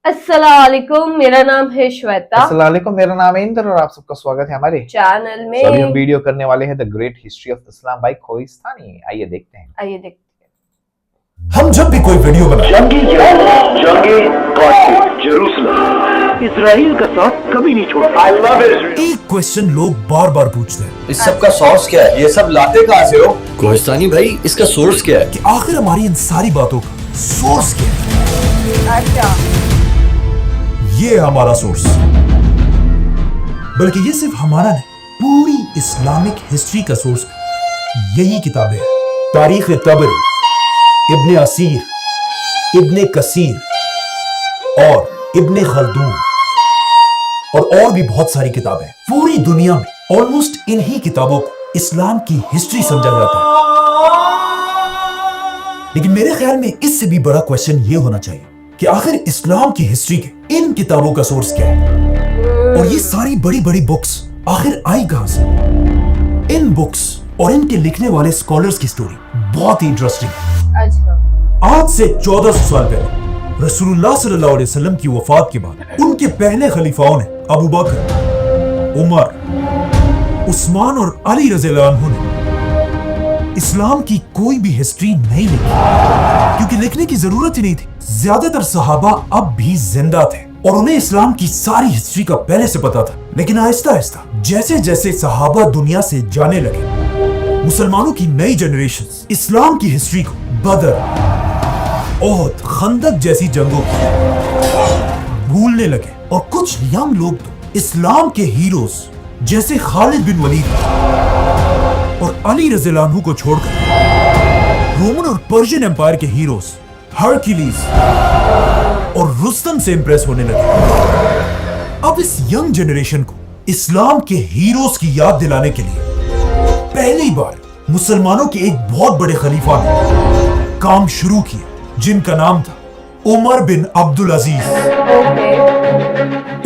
अस्सलाम वालेकुम, मेरा नाम है श्वेता। अस्सलाम वालेकुम, मेरा नाम है इंदर और आप सबका स्वागत है हमारे चैनल में। अभी हम वीडियो करने वाले हैं the great history of Islam by Khoistani. आइए देखते हैं। आइए देखते हैं। हम जब भी कोई वीडियो बनाते जंगे जेरूसलम इसराइल का साथ कभी नहीं छोड़ता। I love Israel. एक क्वेश्चन लोग बार बार पूछते हैं इस सब का सोर्स क्या है? ये सब लाते कहाँ से हो? कोहिस्तानी भाई, इसका सोर्स क्या है? कि आखिर हमारी इन सारी बातों का सोर्स क्या है। अच्छा, ये है हमारा सोर्स, बल्कि ये सिर्फ हमारा नहीं, पूरी इस्लामिक हिस्ट्री का सोर्स यही किताबें हैं। तारीख तबरी, इब्ने असीर, इब्ने कसीर और इब्ने खल्दून और भी बहुत सारी किताबें। पूरी दुनिया में ऑलमोस्ट इन्हीं किताबों को इस्लाम की हिस्ट्री समझा जाता है। लेकिन मेरे ख्याल में इससे भी बड़ा क्वेश्चन ये होना चाहिए कि आखिर इस्लाम की हिस्ट्री के इन किताबों का सोर्स क्या है, और ये सारी बड़ी बड़ी बुक्स आखिर आई कहां से। इन बुक्स और इनके लिखने वाले स्कॉलर्स की स्टोरी बहुत ही इंटरेस्टिंग है। अच्छा। आज से 1400 साल पहले रसूलुल्लाह सल्लल्लाहु अलैहि वसल्लम की वफात के बाद उनके पहले खलीफाओं ने अबू बकर, उमर, उस्मान और अली रज़ियल्लाहु अन्हु ने इस्लाम की कोई भी हिस्ट्री नहीं लिखी, क्योंकि लिखने की जरूरत ही नहीं थी। ज्यादातर सहाबा अब भी जिंदा थे और उन्हें इस्लाम की सारी हिस्ट्री का पहले से पता था। लेकिन आहिस्ता आहिस्ता जैसे जैसे सहाबा दुनिया से जाने लगे, मुसलमानों की नई जनरेशन इस्लाम की हिस्ट्री को बदर, ओहद, खंदक जैसी जंगों को भूलने लगे, और कुछ यंग लोग तो इस्लाम के हीरोज जैसे खालिद बिन वलीद और अली रज़ियल्लाहु अन्हु को छोड़कर रोमन और पर्शियन एम्पायर के हीरोज हरक्यूलिस और रुस्तम से इंप्रेस होने लगे। अब इस यंग जनरेशन को इस्लाम के हीरोज की याद दिलाने के लिए पहली बार मुसलमानों के एक बहुत बड़े खलीफा ने काम शुरू किया, जिनका नाम था उमर बिन अब्दुल अजीज।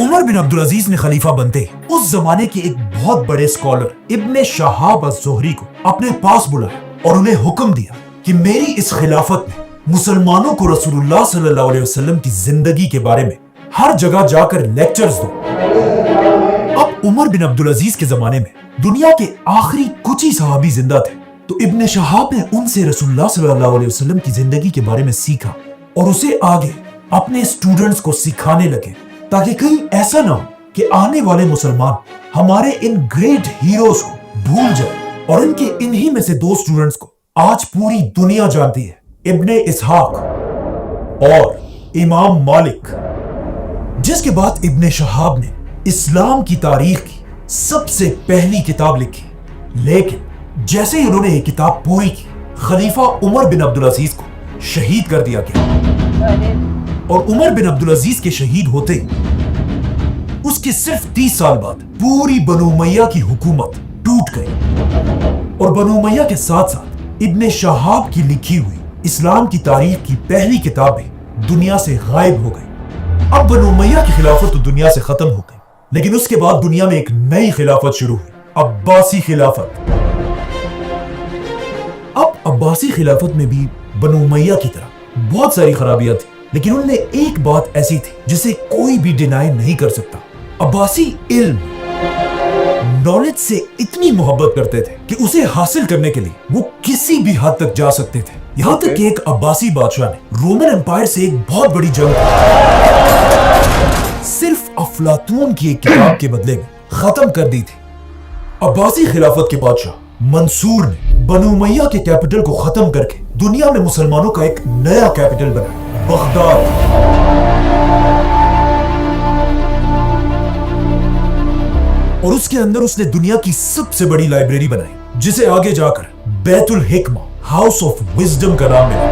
उमर बिन अब्दुल अजीज ने खलीफा बनते उस जमाने के एक बहुत बड़े स्कॉलर इब्ने शहाब अज़-ज़ुहरी को अपने पास बुलाया और उन्हें हुक्म दिया कि मेरी इस खिलाफत में मुसलमानों को रसूलुल्लाह सल्लल्लाहु अलैहि वसल्लम की जिंदगी के बारे में हर जगह जाकर लेक्चर्स दो। अब उमर बिन अब्दुल अजीज के जमाने में दुनिया के आखिरी कुछ ही सहाबी जिंदा थे, तो इब्ने शहाब ने उनसे रसूलुल्लाह सल्लल्लाहु अलैहि वसल्लम की जिंदगी के बारे में सीखा और उसे आगे अपने स्टूडेंट्स को सिखाने लगे, ताकि कहीं ऐसा ना हो कि आने वाले मुसलमान हमारे इन ग्रेट हीरोज को भूल जाए। और इनके इन्हीं में से दो स्टूडेंट्स को आज पूरी दुनिया जानती है, इब्ने इसहाक और इमाम मालिक। जिसके बाद इब्ने शहाब ने इस्लाम की तारीख की सबसे पहली किताब लिखी। लेकिन जैसे ही उन्होंने ये किताब पूरी की, खलीफा उमर बिन अब्दुल अजीज को शहीद कर दिया गया, और उमर बिन अब्दुल अजीज के शहीद होते उसके सिर्फ 30 साल बाद पूरी बनु उमैया की हुकूमत टूट गई, और बनु उमैया के साथ साथ इब्ने शहाब की लिखी हुई इस्लाम की तारीख की पहली किताब भी दुनिया से गायब हो गई। अब बनु उमैया की खिलाफत तो दुनिया से खत्म हो गई, लेकिन उसके बाद दुनिया में एक नई खिलाफत शुरू हुई, अब्बासी खिलाफत। अब अब्बासी खिलाफत में भी बनु उमैया की तरह बहुत सारी खराबियां थी, लेकिन उनमें एक बात ऐसी थी जिसे कोई भी डिनाई नहीं कर सकता। अब्बासी इल्म, नॉलेज से इतनी मोहब्बत करते थे कि उसे हासिल करने के लिए वो किसी भी हद तक जा सकते थे। यहाँ तक कि एक अब्बासी बादशाह ने रोमन एम्पायर से एक बहुत बड़ी जंग सिर्फ अफलातून की एक किताब के बदले में खत्म कर दी थी। अब्बासी खिलाफत के बादशाह मंसूर ने बनु उमैया के कैपिटल को खत्म करके दुनिया में मुसलमानों का एक नया कैपिटल बनाया, बगदाद। और उसके अंदर उसने दुनिया की सबसे बड़ी लाइब्रेरी बनाई, जिसे आगे जाकर बैतुल हिकमा, हाउस ऑफ विजडम का नाम मिला।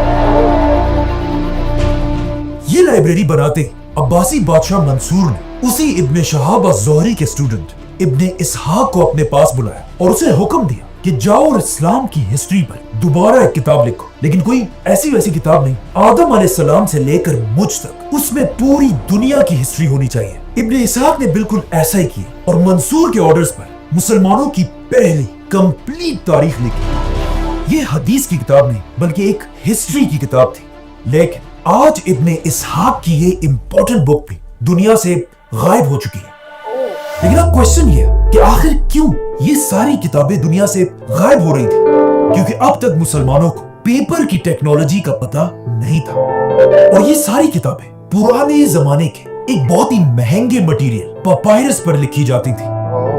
ये लाइब्रेरी बनाते अब्बासी बादशाह मंसूर ने उसी इब्ने शहाब अज़-ज़ुहरी के स्टूडेंट इब्ने इसहाक को अपने पास बुलाया और उसे हुक्म दिया कि जाओ और इस्लाम की हिस्ट्री पर दोबारा एक किताब लिखो, लेकिन कोई ऐसी वैसी किताब नहीं, आदम अलैहिस्सलाम से लेकर मुझ तक उसमें पूरी दुनिया की हिस्ट्री होनी चाहिए। इब्ने इसहाक ने बिल्कुल ऐसा ही किया और मंसूर के ऑर्डर्स पर मुसलमानों की पहली कंप्लीट तारीख लिखी। ये हदीस की किताब नहीं बल्कि एक हिस्ट्री की किताब थी। लेकिन आज इब्ने इसहाक की ये इंपॉर्टेंट बुक भी दुनिया से गायब हो चुकी है। लेकिन अब क्वेश्चन ये है कि आखिर क्यों ये सारी किताबें दुनिया से गायब हो रही थी? क्योंकि अब तक मुसलमानों को पेपर की टेक्नोलॉजी का पता नहीं था और ये सारी किताबें पुराने जमाने के एक बहुत ही महंगे मटेरियल पपायरस पर लिखी जाती थी,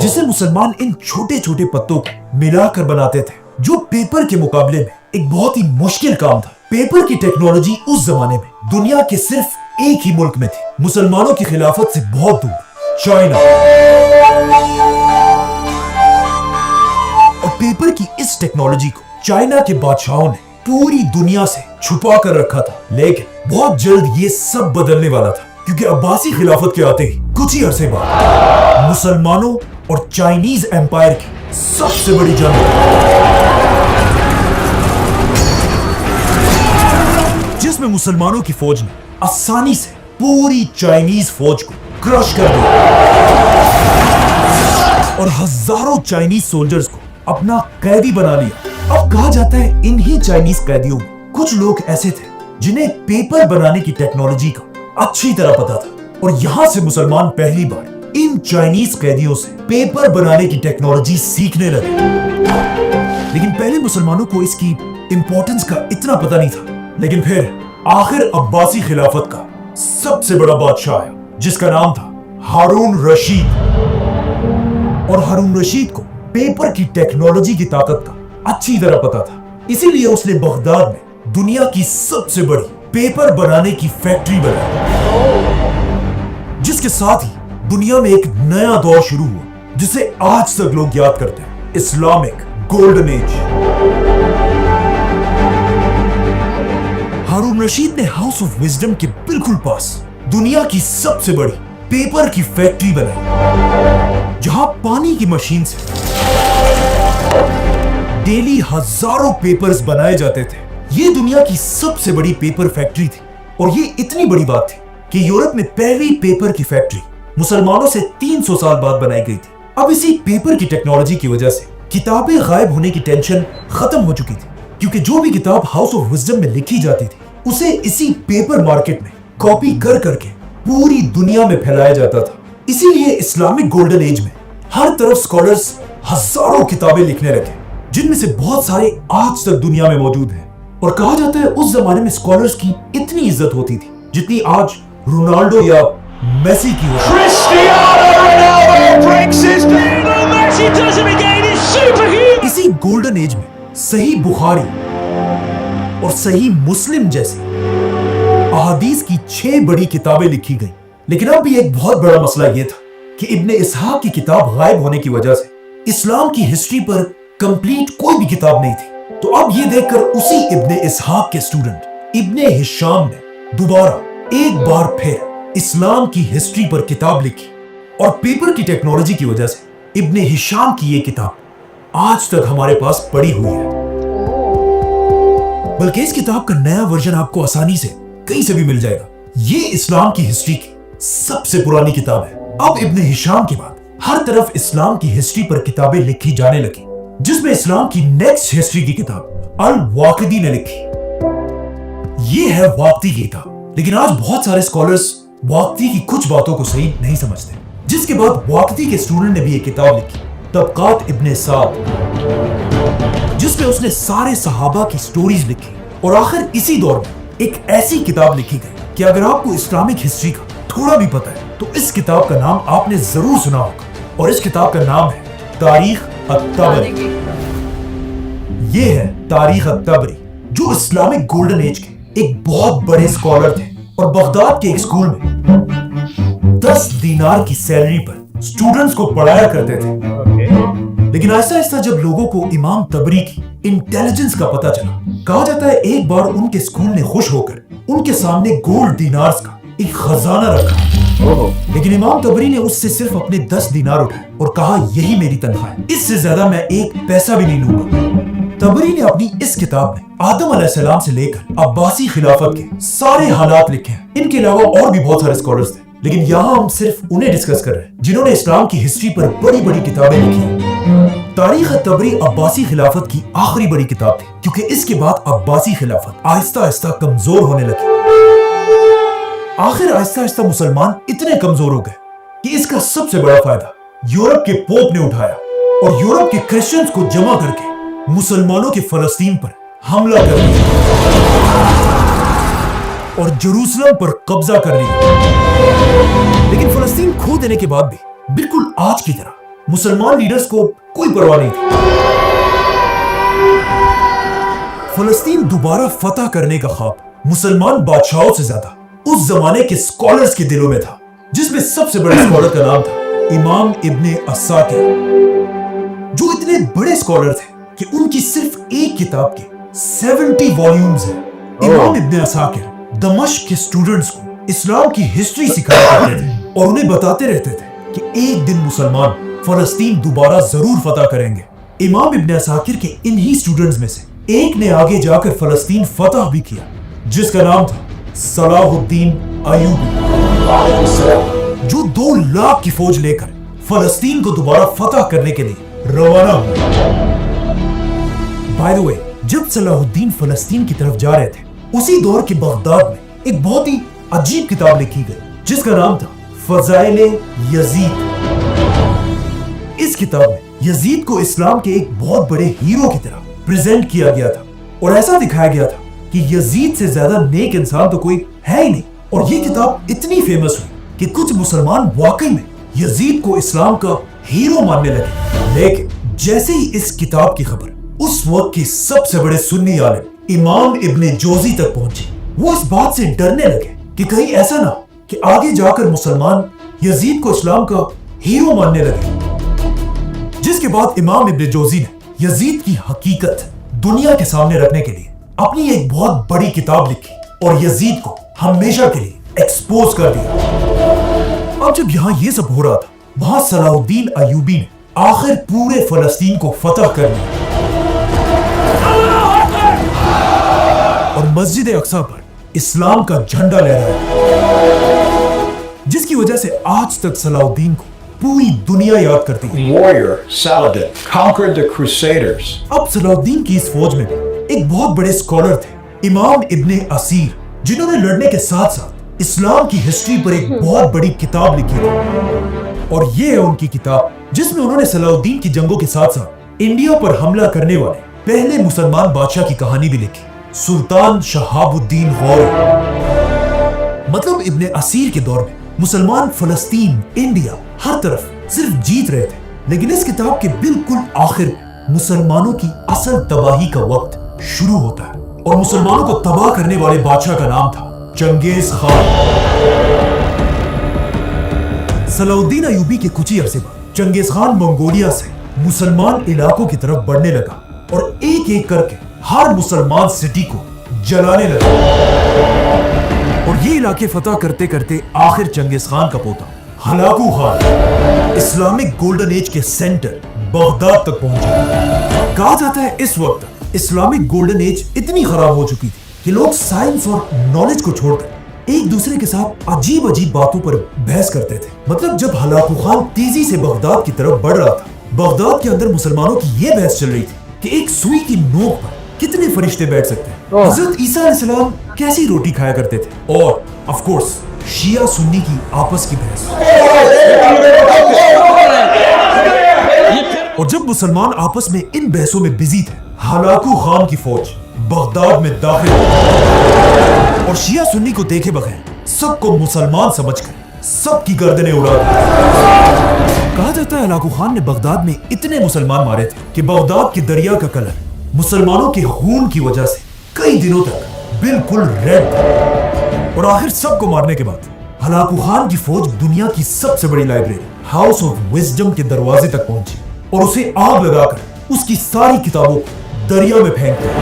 जिसे मुसलमान इन छोटे छोटे पत्तों को मिलाकर बनाते थे, जो पेपर के मुकाबले में एक बहुत ही मुश्किल काम था। पेपर की टेक्नोलॉजी उस जमाने में दुनिया के सिर्फ एक ही मुल्क में थी, मुसलमानों की खिलाफत से बहुत दूर, चाइना। और पेपर की इस टेक्नोलॉजी को चाइना के बादशाहों ने पूरी दुनिया से छुपा कर रखा था। लेकिन बहुत जल्द ये सब बदलने वाला था, क्योंकि अब्बासी खिलाफत के आते ही कुछ ही अरसे बाद मुसलमानों और चाइनीज एम्पायर की सबसे बड़ी जंग, जिसमें मुसलमानों की फौज ने आसानी से पूरी चाइनीज फौज को क्रश कर दिया और हजारों चाइनीज सोल्जर्स को अपना कैदी बना लिया। अब कहा जाता है इन्हीं चाइनीज कैदियों में कुछ लोग ऐसे थे जिन्हें पेपर बनाने की टेक्नोलॉजी का अच्छी तरह पता था, और यहां से मुसलमान पहली बार इन चाइनीज कैदियों से पेपर बनाने की टेक्नोलॉजी सीखने लगे। लेकिन पहले मुसलमानों को इसकी इंपॉर्टेंस का इतना पता नहीं था। लेकिन फिर आखिर अब्बासी खिलाफत का सबसे बड़ा बादशाह आया, जिसका नाम था हारून रशीद। और हारून रशीद को पेपर की टेक्नोलॉजी की ताकत का अच्छी तरह पता था, इसीलिए उसने बगदाद में दुनिया की सबसे बड़ी पेपर बनाने की फैक्ट्री बनाई, जिसके साथ ही दुनिया में एक नया दौर शुरू हुआ, जिसे आज तक लोग याद करते हैं, इस्लामिक गोल्डन एज। हारून रशीद ने हाउस ऑफ विजडम के बिल्कुल पास दुनिया की सबसे बड़ी पेपर की फैक्ट्री बनाई, जहां पानी की मशीन से डेली हजारों पेपर्स बनाए जाते थे। ये दुनिया की सबसे बड़ी पेपर फैक्ट्री थी, और ये इतनी बड़ी बात थी कि यूरोप में पहली पेपर की फैक्ट्री मुसलमानों से 300 साल बाद बनाई गई थी। अब इसी पेपर की टेक्नोलॉजी की वजह से किताबें गायब होने की टेंशन खत्म हो चुकी थी, क्योंकि जो भी किताब हाउस ऑफ विजडम में लिखी जाती थी उसे इसी पेपर मार्केट में कॉपी कर करके पूरी दुनिया में फैलाया जाता था। इसीलिए इस्लामिक गोल्डन एज में हर तरफ स्कॉलर्स हजारों किताबें लिखने लगे, जिनमें से बहुत सारे आज तक दुनिया में मौजूद हैं। और कहा जाता है उस जमाने में स्कॉलर्स की इतनी इज्जत होती थी जितनी आज रोनाल्डो या मेसी की होती है। इसी गोल्डन एज में सही बुखारी और सही मुस्लिम जैसी अहादीस की 6 बड़ी किताबें लिखी गई। लेकिन अब भी एक बहुत बड़ा मसला यह था कि इब्ने इसहाक की किताब गायब होने की वजह से इस्लाम की हिस्ट्री पर कंप्लीट कोई भी किताब नहीं थी। तो अब ये देखकर उसी इब्ने इसहाक के स्टूडेंट इब्ने हिशाम ने दोबारा एक बार फिर इस्लाम की हिस्ट्री पर किताब लिखी, और पेपर की टेक्नोलॉजी की वजह से इब्ने हिशाम की ये किताब आज तक हमारे पास पड़ी हुई है। बल्कि इस किताब का नया वर्जन आपको आसानी से कहीं से भी मिल जाएगा। ये इस्लाम की हिस्ट्री की सबसे पुरानी किताब है। अब इब्ने हिशाम के बाद हर तरफ इस्लाम की हिस्ट्री पर किताबें लिखी जाने लगी, जिसमें इस्लाम की नेक्स्ट हिस्ट्री की किताब अल वाकिदी ने लिखी। ये है वाकती की किताब। लेकिन आज बहुत सारे स्कॉलर्स वाकती की कुछ बातों को सही नहीं समझते, जिसके बाद वाकती के स्टूडेंट ने भी एक किताब लिखी, तबकात इब्ने साद, जिसमें उसने सारे सहाबा की स्टोरीज लिखी। और आखिर इसी दौर में एक ऐसी किताब लिखी गई कि अगर आपको इस्लामिक हिस्ट्री का थोड़ा भी पता है तो इस किताब का नाम आपने जरूर सुना होगा, और इस किताब का नाम है तारीख अत-तबरी। ये है तारीख अत-तबरी, जो इस्लामिक गोल्डन एज के एक बहुत बड़े स्कॉलर थे, और बगदाद के एक स्कूल में 10 दीनार की सैलरी पर स्टूडेंट्स को पढ़ाया करते थे। लेकिन ऐसा ऐसा जब लोगों को इमाम तबरी की इंटेलिजेंस का पता चला, कहा जाता है एक बार उनके स्कूल ने खुश होकर उनके सामने गोल्ड दीनार्स का एक खजाना रखा। लेकिन इमाम तबरी ने उससे सिर्फ अपने 10 दीनार उठाए और कहा यही मेरी तनख्वाह है, इससे ज्यादा मैं एक पैसा भी नहीं लूंगा। तबरी ने अपनी इस किताब में आदम अलैहिस्सलाम से लेकर अब्बासी खिलाफत के सारे हालात लिखे हैं। इनके अलावा और भी बहुत सारे स्कॉलर्स थे, लेकिन यहाँ हम सिर्फ उन्हें डिस्कस कर रहे हैं जिन्होंने इस्लाम की हिस्ट्री पर बड़ी बड़ी किताबें लिखी हैं। तारीख तबरी अब्बासी खिलाफत की आखिरी बड़ी किताब थी, क्योंकि इसके बाद अब्बासी खिलाफत आहिस्ता आहिस्ता कमजोर होने लगी। आखिर आहिस्ता आहिस्ता मुसलमान इतने कमजोर हो गए कि इसका सबसे बड़ा फायदा यूरोप के पोप ने उठाया और यूरोप के क्रिश्चियंस को जमा करके मुसलमानों के फलस्तीन पर हमला कर दिया और जेरूसलम पर कब्जा कर लिया। लेकिन फलस्तीन खो देने के बाद भी बिल्कुल आज की तरह मुसलमान लीडर्स को कोई परवाह नहीं थी। फलस्तीन दोबारा फतह करने का ख्वाब मुसलमान बादशाहों से ज्यादा उस जमाने के स्कॉलर्स के दिलों में था, जिसमें सबसे बड़े स्कॉलर का नाम था इमाम इब्ने अस्साकिर, जो इतने बड़े स्कॉलर थे कि उनकी सिर्फ एक किताब के 70 वॉल्यूम्स हैं। इमाम इब्ने अस्साकिर दमिश्क के स्टूडेंट्स को इस्लाम की हिस्ट्री सिखाया करते थे और उन्हें बताते रहते थे कि एक दिन मुसलमान फलस्तीन दोबारा जरूर फतह करेंगे। इमाम इब्ने अस्साकिर के इन्हीं स्टूडेंट्स में से एक ने आगे जाकर फलस्तीन फतह भी किया, जिसका नाम था सलाहुद्दीन अय्यूबी, जो 2 लाख की फौज लेकर फलस्तीन को दोबारा फतह करने के लिए रवाना हुआ। बाय द वे, जब सलाहुद्दीन फलस्तीन की तरफ जा रहे थे, उसी दौर के बगदाद में एक बहुत ही अजीब किताब लिखी गई, जिसका नाम था फज़ाइल यजीद। इस किताब में यजीद को इस्लाम के एक बहुत बड़े हीरो की तरह प्रेजेंट किया गया था और ऐसा दिखाया गया था कि यजीद से ज्यादा नेक इंसान तो कोई है ही नहीं। और ये किताब इतनी फेमस हुई कि कुछ मुसलमान वाकई में यजीद को इस्लाम का हीरो मानने लगे। लेकिन जैसे ही इस किताब की खबर उस वक्त के सबसे बड़े सुन्नी आलिम इमाम इब्ने जोजी तक पहुंची, वो इस बात से डरने लगे कि कहीं ऐसा ना कि आगे जाकर मुसलमान यजीद को इस्लाम का हीरो मानने लगे। जिसके बाद इमाम इब्ने जोजी ने यजीद की हकीकत दुनिया के सामने रखने के लिए अपनी एक बहुत बड़ी किताब लिखी और यजीद को हमेशा के लिए एक्सपोज कर दिया। अब जब यहाँ ये सब हो रहा था, वहां सलाहुद्दीन अय्यूबी ने आखिर पूरे फलस्तीन को फतह कर लिया और मस्जिद अक्सा पर इस्लाम का झंडा लहराया, जिसकी वजह से आज तक सलाहुद्दीन को पूरी दुनिया याद करती है। Warrior Saladin conquered the Crusaders. अब सलाहुद्दीन की इस फौज में भी एक बहुत बड़े स्कॉलर थे, इमाम इब्ने असीर, जिन्होंने लड़ने के साथ साथ इस्लाम की हिस्ट्री पर एक बहुत बड़ी किताब लिखी थी। और ये है उनकी किताब, जिसमें उन्होंने सलाहुद्दीन की जंगों के साथ साथ इंडिया पर हमला करने वाले पहले मुसलमान बादशाह की कहानी भी लिखी, सुल्तान शहाबुद्दीन गौरी। मतलब इब्ने असीर के दौर में मुसलमान फलस्तीन, इंडिया, हर तरफ सिर्फ जीत रहे थे। लेकिन इस किताब के बिल्कुल आखिर में मुसलमानों की असल तबाही का वक्त शुरू होता है और मुसलमानों को तबाह करने वाले बादशाह का नाम था चंगेज खान। सलाहुद्दीन अय्यूबी के कुछ ही अरसे बाद चंगेज खान मंगोलिया से मुसलमान इलाकों की तरफ बढ़ने लगा और एक एक करके हर मुसलमान सिटी को जलाने लगा। और ये इलाके फतह करते करते आखिर चंगेज खान का पोता Hulagu Khan Islamic golden age के सेंटर बगदाद तक पहुंचा। कहा जाता है इस वक्त इस्लामिक गोल्डन एज इतनी खराब हो चुकी थी कि लोग साइंस और नॉलेज को छोड़कर एक दूसरे के साथ अजीब अजीब बातों पर बहस करते थे। मतलब जब हलाकू खान तेजी से बगदाद की तरफ बढ़ रहा था, बगदाद के अंदर मुसलमानों की ये बहस चल रही थी कि एक सुई की नोक पर कितने फरिश्ते बैठ सकते हैं। हजरत ईसा अलैहिस्सलाम कैसी रोटी खाया करते थे, और ऑफ कोर्स शिया सुन्नी की आपस की बहस। और जब मुसलमान आपस में इन बहसों में बिजी थे, हलाकू खान की फौज बगदाद में दाखिल हुई और शिया सुन्नी को देखे बगैर सबको मुसलमान समझकर सबकी गर्दनें उड़ा दी। कहा जाता है हलाकू खान ने बगदाद में इतने मुसलमान मारे थे कि बगदाद के दरिया का कलर मुसलमानों के खून की वजह से कई दिनों तक बिल्कुल रेड था। और आखिर सबको मारने के बाद हलाकू खान की फौज दुनिया की सबसे बड़ी लाइब्रेरी हाउस ऑफ विजडम के दरवाजे तक पहुंची और उसे आग लगाकर उसकी सारी किताबों को दरिया में फेंक दिया।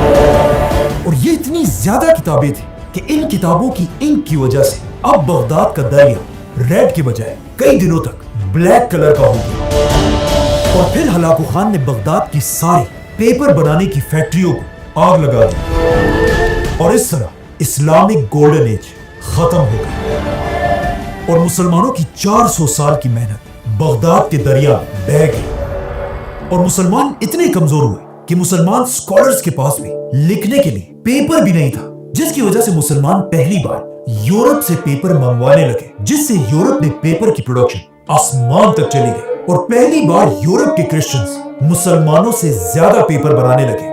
और ये इतनी ज्यादा किताबें थी कि इन किताबों की इंक की वजह से अब बगदाद का दरिया रेड के बजाय कई दिनों तक ब्लैक कलर का हो गया। और फिर हलाकू खान ने बगदाद की सारी पेपर बनाने की फैक्ट्रियों को आग लगा दी और इस तरह इस्लामिक गोल्डन एज खत्म हो गई और मुसलमानों की 400 साल की मेहनत बगदाद के दरिया में बह गई। और मुसलमान इतने कमजोर हुए कि मुसलमान स्कॉलर्स के पास भी लिखने के लिए पेपर भी नहीं था, जिसकी वजह से मुसलमान पहली बार यूरोप से पेपर मंगवाने लगे, जिससे यूरोप में पेपर की प्रोडक्शन आसमान तक चली गई और पहली बार यूरोप के क्रिश्चियंस मुसलमानों से ज्यादा पेपर बनाने लगे।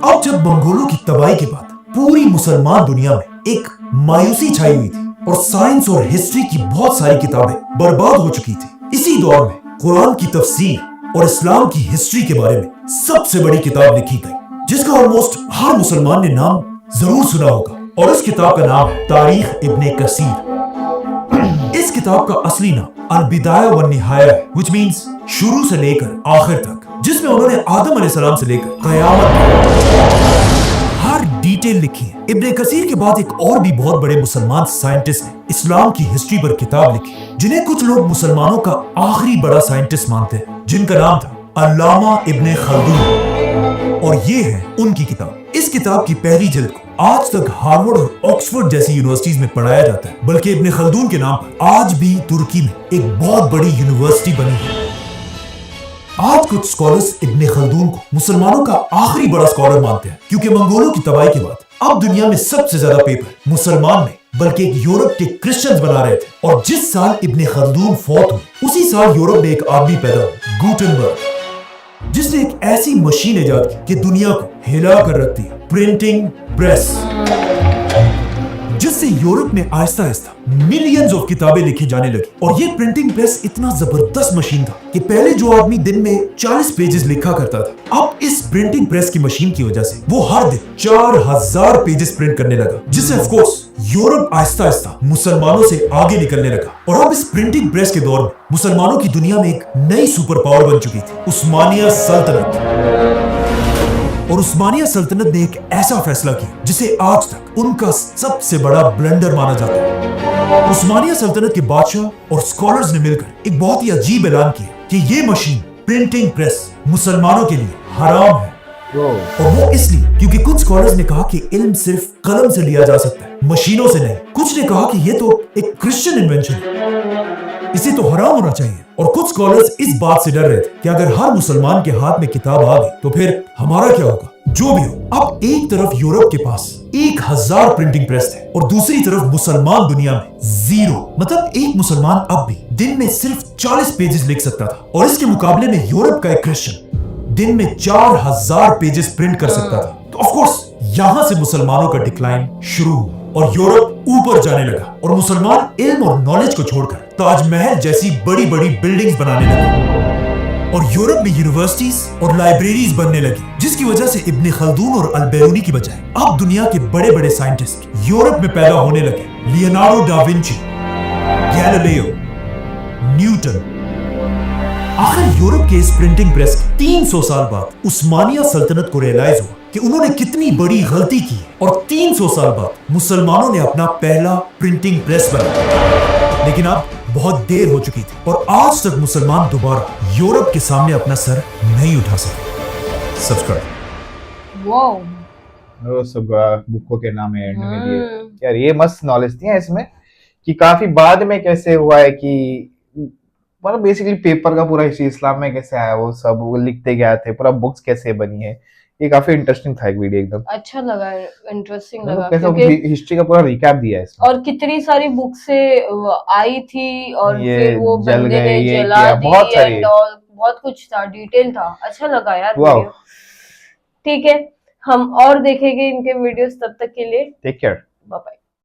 अब जब मंगोलों की तबाही के बाद पूरी मुसलमान दुनिया में एक मायूसी छाई हुई थी और साइंस और हिस्ट्री की बहुत सारी किताबें बर्बाद हो चुकी थी, इसी दौर में कुरान की तफसीर और इस्लाम की हिस्ट्री के बारे में सबसे बड़ी किताब लिखी गई, जिसका ऑलमोस्ट हर मुसलमान ने नाम जरूर सुना होगा, और इस किताब का नाम तारीख इब्ने कसीर। इस किताब का असली नाम अल-बिदाया व निहाया है, which means शुरू से लेकर आखिर तक, जिसमें उन्होंने आदम अलैहिस्सलाम से लेकर कयामत तक हर डिटेल लिखी है। इब्ने कसीर के बाद एक और भी बहुत बड़े मुसलमान साइंटिस्ट ने इस्लाम की हिस्ट्री पर किताब लिखी, जिन्हें कुछ लोग मुसलमानों का आखिरी बड़ा साइंटिस्ट मानते हैं, जिनका नाम था अल्लामा इब्ने खल्दून, और ये है उनकी किताब। इस किताब की पहली जिल्द को आज तक हार्वर्ड और ऑक्सफोर्ड जैसी यूनिवर्सिटीज में पढ़ाया जाता है, बल्कि इब्ने खल्दून के नाम पर आज भी तुर्की में एक बहुत बड़ी यूनिवर्सिटी बनी है। आज कुछ स्कॉलर्स इब्ने खल्दून को मुसलमानों का आखिरी बड़ा स्कॉलर मानते हैं, क्योंकि मंगोलों की तबाही के बाद अब दुनिया में सबसे ज्यादा पेपर मुसलमान नहीं बल्कि एक यूरोप के क्रिश्चियंस बना रहे थे। और जिस साल इब्ने खल्दून फौत हुए, उसी साल यूरोप में एक आदमी पैदा हुआ, गुटेनबर्ग, जिसने एक ऐसी मशीन इजाद की कि दुनिया को हिला कर रख दिया, प्रिंटिंग प्रेस, जिससे यूरोप में आहिस्ता आहिस्ता मिलियंस ऑफ किताबें लिखी जाने लगी। और ये प्रिंटिंग प्रेस इतना जबरदस्त मशीन था कि पहले जो आदमी दिन में 40 पेजेस लिखा करता था, अब इस प्रिंटिंग प्रेस की मशीन की वजह से वो हर दिन 4000 पेजेस प्रिंट करने लगा, जिससे of course Europe Aahista Aahista मुसलमानों से आगे निकलने लगा। और अब इस प्रिंटिंग प्रेस के दौर में मुसलमानों की दुनिया में एक नई सुपर पावर बन चुकी थी, उस्मानिया सल्तनत। और उस्मानिया सल्तनत ने एक ऐसा फैसला किया जिसे आज तक उनका सबसे बड़ा ब्लंडर माना जाता है। उस्मानिया सल्तनत के बादशाह और स्कॉलर्स ने मिलकर एक बहुत ही अजीब ऐलान किया कि ये मशीन प्रिंटिंग प्रेस मुसलमानों के लिए हराम है। और वो इसलिए क्योंकि कुछ स्कॉलर्स ने कहा कि इल्म सिर्फ कलम से लिया जा सकता है, मशीनों से नहीं। कुछ ने कहा कि ये तो एक क्रिश्चियन इन्वेंशन है, इसे तो हराम होना चाहिए। और कुछ स्कॉलर्स इस बात से डर रहे थे कि अगर हर मुसलमान के हाथ में किताब आ गई तो फिर हमारा क्या होगा। जो भी हो, अब एक तरफ यूरोप के पास 1000 प्रिंटिंग प्रेस थे और दूसरी तरफ मुसलमान दुनिया में 0। मतलब एक मुसलमान अब भी दिन में सिर्फ 40 पेजेस लिख सकता था, और इसके मुकाबले में यूरोप का एक क्रिश्चियन दिन में 4000 पेजेस प्रिंट कर सकता था। तो ऑफ कोर्स यहां से मुसलमानों का डिक्लाइन शुरू हुआ और यूरोप ऊपर जाने लगा, और मुसलमान इल्म और नॉलेज को छोड़कर ताजमहल जैसी बड़ी बड़ी बिल्डिंग्स बनाने लगे, और यूरोप में यूनिवर्सिटीज और लाइब्रेरीज बनने लगी, जिसकी वजह से इब्ने खल्दून और अल-बेरूनी की बजाय अब दुनिया के बड़े बड़े साइंटिस्ट यूरोप में पैदा होने लगे। Leonardo da Vinci, Galileo, Newton. आखिर यूरोप के इस प्रिंटिंग प्रेस के 300 साल बाद उस्मानिया सल्तनत को रियलाइज हुआ कि उन्होंने कितनी बड़ी गलती की, और 300 साल बाद मुसलमानों ने अपना पहला प्रिंटिंग प्रेस बनाया। लेकिन अब बहुत देर हो चुकी थी, और आज तक मुसलमान दोबारा यूरोप के सामने अपना सर नहीं उठा सके। सब्सक्राइब। वाओ, वो सब बुकों के नाम है एंड में दिए। यार ये मस्त नॉलेज थी इसमें कि काफी बाद में कैसे हुआ है कि मतलब बेसिकली पेपर का पूरा हिस्ट्री इस्लाम में कैसे आया, वो सब वो लिखते गया थे, पूरा बुक्स कैसे बनी है। ये काफी इंटरेस्टिंग था, एक वीडियो एकदम अच्छा लगा, इंटरेस्टिंग लगा, कैसे क्योंकि हिस्ट्री का पूरा रिकैप दिया है इसमें। और कितनी सारी बुक से आई थी और ये फिर वो जल बंदे गए, ने ये जला किया, दी बहुत सारी। and all, बहुत कुछ था, डिटेल था, अच्छा लगा यार वाह। वीडियो। ठीक है, हम और देखेंगे इनके वीडियोस, तब तक के लिए टेक केयर। Bye bye.